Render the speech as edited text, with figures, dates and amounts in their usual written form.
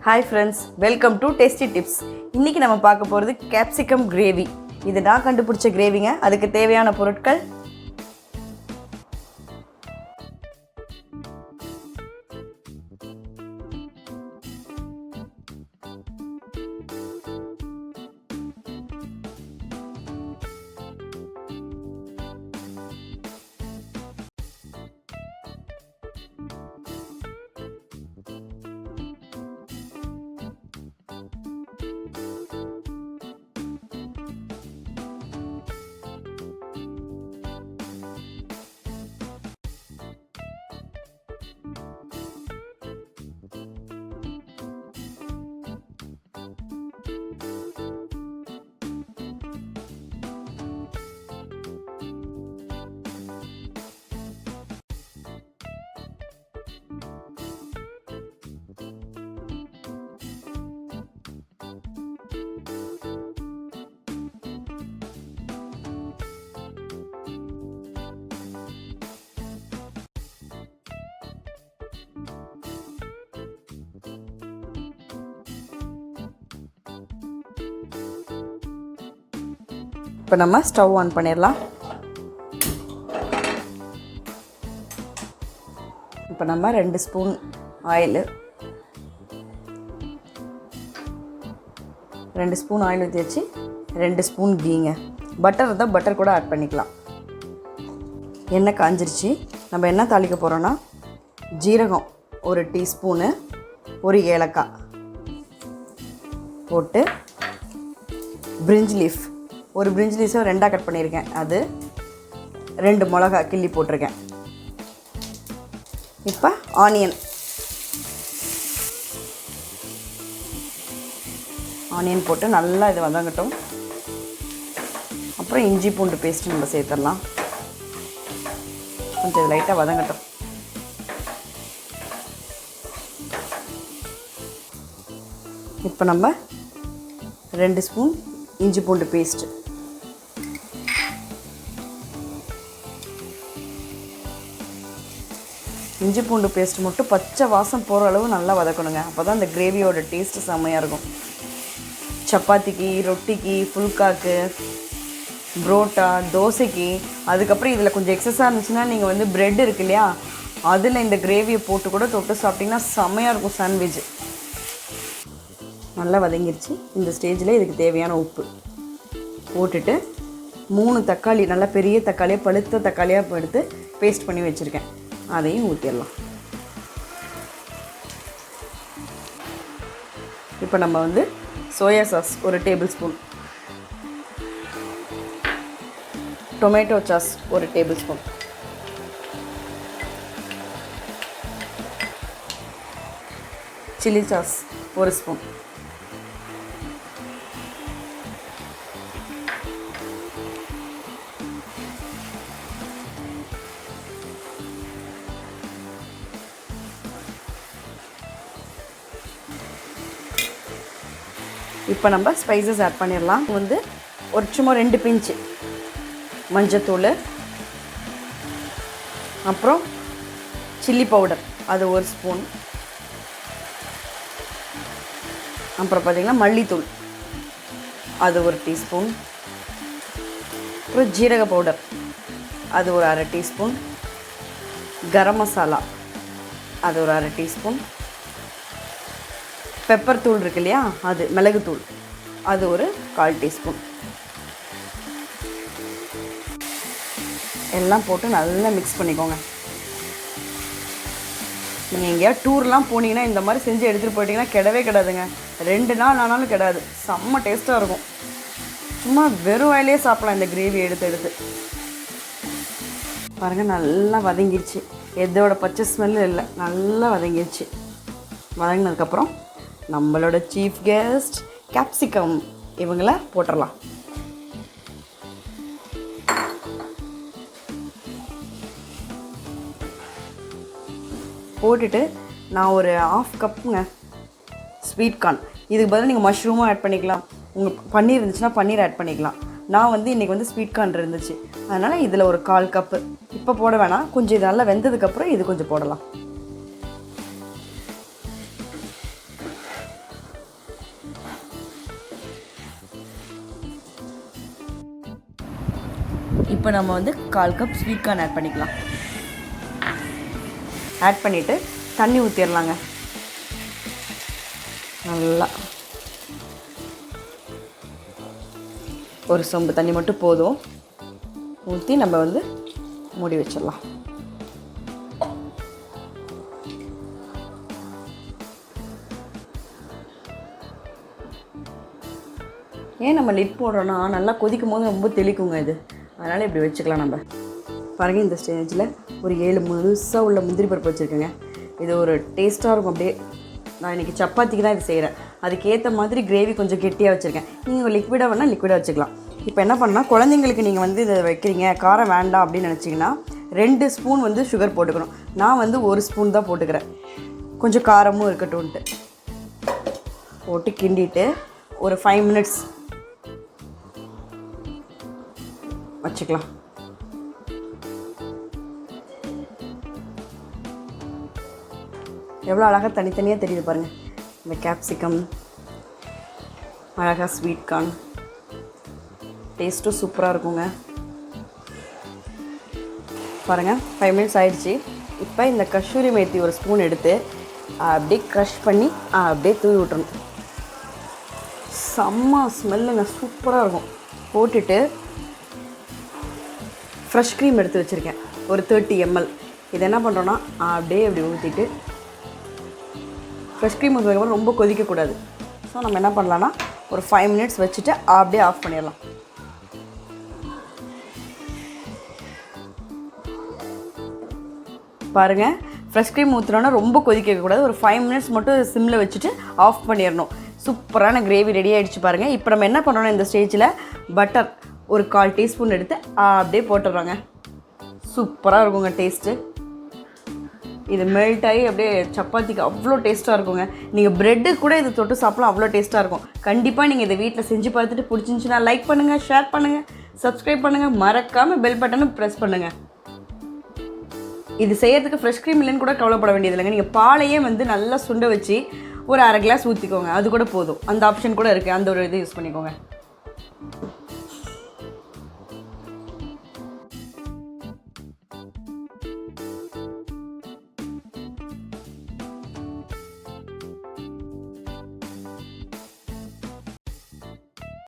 Hi friends, welcome to Tasty Tips. இன்னைக்கு நம்ம பார்க்க போறது Capsicum Gravy. இது நான் கண்டுபிடிச்ச கிரேவிங்க. அதுக்கு தேவையான பொருட்கள் இப்போ நம்ம ஸ்டவ் ஆன் பண்ணிடலாம். இப்போ நம்ம 2 ஸ்பூன் ஆயில் ஊற்றி வச்சு 2 ஸ்பூன் கீங்க. பட்டர் இருந்தால் பட்டர் கூட ஆட் பண்ணிக்கலாம். எண்ணெய் காஞ்சிருச்சு. நம்ம என்ன தாளிக்க போகிறோன்னா ஜீரகம் 1 டீஸ்பூனு, 1 ஏலக்காய் போட்டு பிரிஞ்ச் லீஃப் ஒரு பிரிஞ்ச் லீஃபை 2ஆக கட் பண்ணியிருக்கேன். அது 2 மிளகா கிள்ளி போட்டிருக்கேன். இப்போ ஆனியன் போட்டு நல்லா இது வதங்கட்டும். அப்புறம் இஞ்சி பூண்டு பேஸ்ட்டு நம்ம சேர்த்துடலாம். கொஞ்சம் இது லைட்டாக வதங்கட்டும். இப்போ நம்ம 2 ஸ்பூன் இஞ்சி பூண்டு பேஸ்ட்டு, இஞ்சி பூண்டு பேஸ்ட் மட்டும் பச்சை வாசம் போகிற அளவு நல்லா வதக்கணுங்க. அப்போ தான் இந்த கிரேவியோட டேஸ்ட்டு செம்மையாக இருக்கும். சப்பாத்திக்கு, ரொட்டிக்கு, ஃபுல்காக்கு, புரோட்டா, தோசைக்கு, அதுக்கப்புறம் இதில் கொஞ்சம் எக்ஸஸாக இருந்துச்சுன்னா நீங்கள் ப்ரெட் இருக்கு இல்லையா, அதில் இந்த கிரேவியை போட்டு கூட தொட்டு சாப்பிட்டிங்கன்னா செம்மையாக இருக்கும் சாண்ட்விட்ச். நல்லா வதங்கிருச்சு. இந்த ஸ்டேஜில் இதுக்கு தேவையான உப்பு போட்டுட்டு 3 தக்காளி, நல்லா பெரிய தக்காளியாக பழுத்த தக்காளியாக எடுத்து பேஸ்ட் பண்ணி வச்சுருக்கேன், அதையும் ஊற்றிடலாம். இப்போ நம்ம soya sauce 1 table spoon, tomato sauce 1 table spoon, chilli sauce 1 spoon, இப்போ நம்ம ஸ்பைசஸ் ஆட் பண்ணிடலாம். ஒரு சும்மா 2 பிஞ்சு மஞ்சத்தூள், அப்புறம் சில்லி பவுடர் அது 1 ஸ்பூன், அப்புறம் பார்த்திங்கன்னா மல்லித்தூள் அது 1 டீஸ்பூன், அப்புறம் ஜீரக பவுடர் அது ஒரு 1/2 டீஸ்பூன், கரம் மசாலா அது ஒரு 1/2 டீஸ்பூன், பெப்பர் தூள் இருக்கு இல்லையா, அது மிளகுத்தூள் அது ஒரு 1/4 டீஸ்பூன். எல்லாம் போட்டு நல்லா மிக்ஸ் பண்ணிக்கோங்க. நீங்கள் எங்கேயாவது டூர்லாம் போனீங்கன்னா இந்த மாதிரி செஞ்சு எடுத்துகிட்டு போயிட்டீங்கன்னா கிடவே கிடாதுங்க. 2 நாள் ஆனாலும் கிடாது. செம்ம டேஸ்ட்டாக இருக்கும். சும்மா வெறும் வாயிலே சாப்பிடலாம் இந்த கிரேவி எடுத்து பாருங்கள். நல்லா வதங்கிடுச்சு. எதோட பச்சை ஸ்மெல்லும் இல்லை, நல்லா வதங்கிடுச்சு. வதங்கினதுக்கப்புறம் நம்மளோட சீஃப் கெஸ்ட் கேப்சிகம் இவங்கள போட்டுடலாம். போட்டுட்டு நான் ஒரு 1/2 கப்புங்க ஸ்வீட் கார்ன், இதுக்கு பதிலாக நீங்கள் மஷ்ரூமும் ஆட் பண்ணிக்கலாம். உங்களுக்கு பன்னீர் இருந்துச்சுன்னா பன்னீர் ஆட் பண்ணிக்கலாம். நான் இன்றைக்கி ஸ்வீட் கார்ன் இருந்துச்சு, அதனால் இதில் ஒரு 1/4 கப்பு. இப்போ போட வேணாம், கொஞ்சம் இது நல்லா வெந்ததுக்கப்புறம் இது கொஞ்சம் போடலாம். இப்போ நம்ம வந்து 1/4 கப் ஸ்வீட் கார்ன் ஆட் பண்ணிக்கலாம். ஆட் பண்ணிவிட்டு தண்ணி ஊற்றிடலாங்க. நல்லா ஒரு சொம்பு தண்ணி மட்டும் போதும். ஊற்றி நம்ம வந்து மூடி வச்சிடலாம். ஏன் நம்ம லிட் போடுறோன்னா நல்லா கொதிக்கும் போது ரொம்ப தெளிக்குங்க இது, அதனால் இப்படி வச்சுக்கலாம். நம்ம பாருங்கள், இந்த ஸ்டேஜில் ஒரு 7 முழுசாக உள்ள முந்திரி பருப்பு வச்சுருக்கேங்க. இது ஒரு டேஸ்ட்டாக இருக்கும். அப்படியே நான் இன்றைக்கி சப்பாத்திக்கு தான் இது செய்கிறேன். அதுக்கேற்ற மாதிரி கிரேவி கொஞ்சம் கெட்டியாக வச்சுருக்கேன். நீங்கள் லிக்விடாக வேணால் லிக்விடாக வச்சுக்கலாம். இப்போ என்ன பண்ணால், குழந்தைங்களுக்கு நீங்கள் வந்து இதை வைக்கிறீங்க, காரம் வேண்டாம் அப்படின்னு நினச்சிங்கன்னா 2 ஸ்பூன் வந்து சுகர் போட்டுக்கணும். நான் வந்து 1 ஸ்பூன் தான் போட்டுக்கிறேன், கொஞ்சம் காரமும் இருக்கட்டும்ன்ட்டு. போட்டு கிண்டிட்டு ஒரு 5 மினிட்ஸ் வச்சுக்கலாம். எவ்வளோ அழகாக தனித்தனியாக தெரியுது பாருங்கள். இந்த கேப்சிகம், அழகாக ஸ்வீட் கார்ன், டேஸ்ட்டும் சூப்பராக இருக்குங்க. பாருங்கள், 5 மினிட்ஸ் ஆயிடுச்சு. இப்போ இந்த கஸ்தூரி மேத்தி ஒரு ஸ்பூன் எடுத்து அப்படியே க்ரஷ் பண்ணி அப்படியே தூவி விட்டுறணும். செம்ம ஸ்மெல்லுங்க, சூப்பராக இருக்கும். போட்டுட்டு ஃப்ரெஷ் க்ரீம் எடுத்து வச்சுருக்கேன், ஒரு 30 ml. இது என்ன பண்ணுறோன்னா அப்படியே இப்படி ஊற்றிட்டு, ஃப்ரெஷ் க்ரீம் ஊற்றுறதுக்கப்புறம் ரொம்ப கொதிக்கக்கூடாது. ஸோ நம்ம என்ன பண்ணலான்னா ஒரு 5 மினிட்ஸ் வச்சுட்டு அப்படியே ஆஃப் பண்ணிடலாம். பாருங்கள், ஃப்ரெஷ் க்ரீம் ஊற்றுனோன்னா ரொம்ப கொதிக்கக்கூடாது. ஒரு 5 மினிட்ஸ் மட்டும் சிம்மில் வச்சுட்டு ஆஃப் பண்ணிடணும். சூப்பரான கிரேவி ரெடி ஆகிடுச்சு பாருங்கள். இப்போ நம்ம என்ன பண்ணுறோன்னா, இந்த ஸ்டேஜில் பட்டர் ஒரு 1/4 டீஸ்பூன் எடுத்து அப்படியே போட்டுடுறாங்க. சூப்பராக இருக்குங்க டேஸ்ட்டு. இது மெல்ட் ஆகி அப்படியே சப்பாத்திக்கு அவ்வளோ டேஸ்ட்டாக இருக்குங்க. நீங்கள் ப்ரெட்டு கூட இது தொட்டு சாப்பிடலாம், அவ்வளோ டேஸ்ட்டாக இருக்கும். கண்டிப்பாக நீங்கள் இதை வீட்டில் செஞ்சு பார்த்துட்டு பிடிச்சிருந்துச்சுன்னா லைக் பண்ணுங்கள், ஷேர் பண்ணுங்கள், சப்ஸ்கிரைப் பண்ணுங்கள், மறக்காமல் பெல் பட்டனை ப்ரெஸ் பண்ணுங்கள். இது செய்கிறதுக்கு ஃப்ரெஷ் க்ரீம் இல்லைன்னு கூட கவலைப்பட வேண்டியது இல்லைங்க. நீங்கள் பாலையே வந்து நல்லா சுண்ட வச்சு ஒரு 1/2 கிளாஸ் ஊற்றிக்கோங்க, அது கூட போதும். அந்த ஆப்ஷன் கூட இருக்குது, அந்த ஒரு இது யூஸ் பண்ணிக்கோங்க.